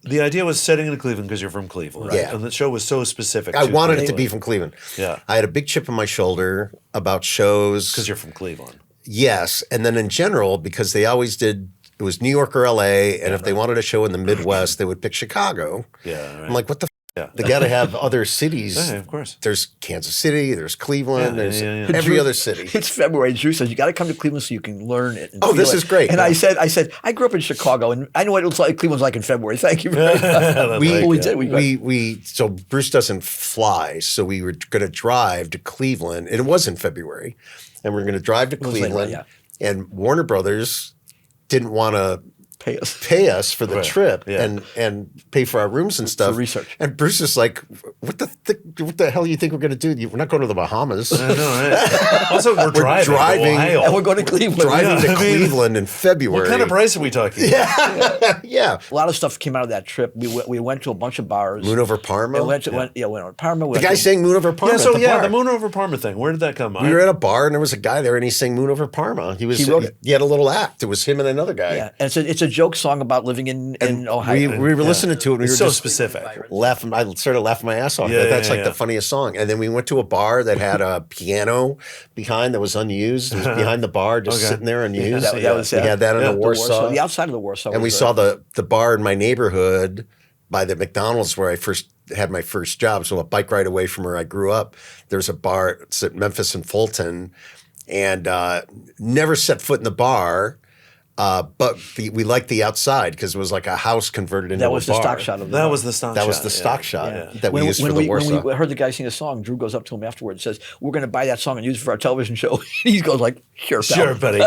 The idea was setting in Cleveland because you're from Cleveland. Right. Yeah. And the show was so specific. I wanted it to Cleveland. be from Cleveland. Yeah. I had a big chip on my shoulder about shows. Because you're from Cleveland. Yes. And then in general, because they always did, it was New York or LA. And if they wanted a show in the Midwest, they would pick Chicago. Yeah. Right. I'm like, what the Yeah. They got to have other cities. Yeah, of course. There's Kansas City, there's Cleveland, there's every Drew- other city. It's February. Drew says you got to come to Cleveland so you can learn it. And Oh, feel this it. is great. And I said, I grew up in Chicago, and I know what it looks like. Cleveland's like in February. Thank you very much. So Bruce doesn't fly, so we were going to drive to Cleveland, and it was in February, and we are going to drive to Cleveland, and Warner Brothers didn't want to pay us for the trip and pay for our rooms and stuff. For research. And Bruce is like, what the hell do you think we're going to do? We're not going to the Bahamas. I know, right? Also, we're driving to Ohio. And we're going to Cleveland. Driving to Cleveland in February. What kind of price are we talking? Yeah. A lot of stuff came out of that trip. We went to a bunch of bars. Moon Over Parma? We went over Parma. The guy sang Moon Over Parma. The Moon Over Parma thing. Where did that come? We were at a bar and there was a guy there and he sang Moon Over Parma. He wrote it. He had a little act. It was him and another guy. Yeah, and it's a joke song about living in Ohio. We were listening to it. And we were so just specific. Laughing. I started laughing my ass off. That's the funniest song. And then we went to a bar that had a piano behind that was unused. It was behind the bar, just sitting there unused. We had that in the Warsaw. The outside of the Warsaw. And we saw the bar in my neighborhood by the McDonald's where I first had my first job. So a bike ride away from where I grew up. There's a bar. It's at Memphis and Fulton. And never set foot in the bar. But we liked the outside because it was like a house converted into a bar. That was the stock shot of the That was the stock shot. That was the stock shot that we used for the Warsaw. When we heard the guy sing a song, Drew goes up to him afterwards and says, we're going to buy that song and use it for our television show. He goes like, sure, buddy.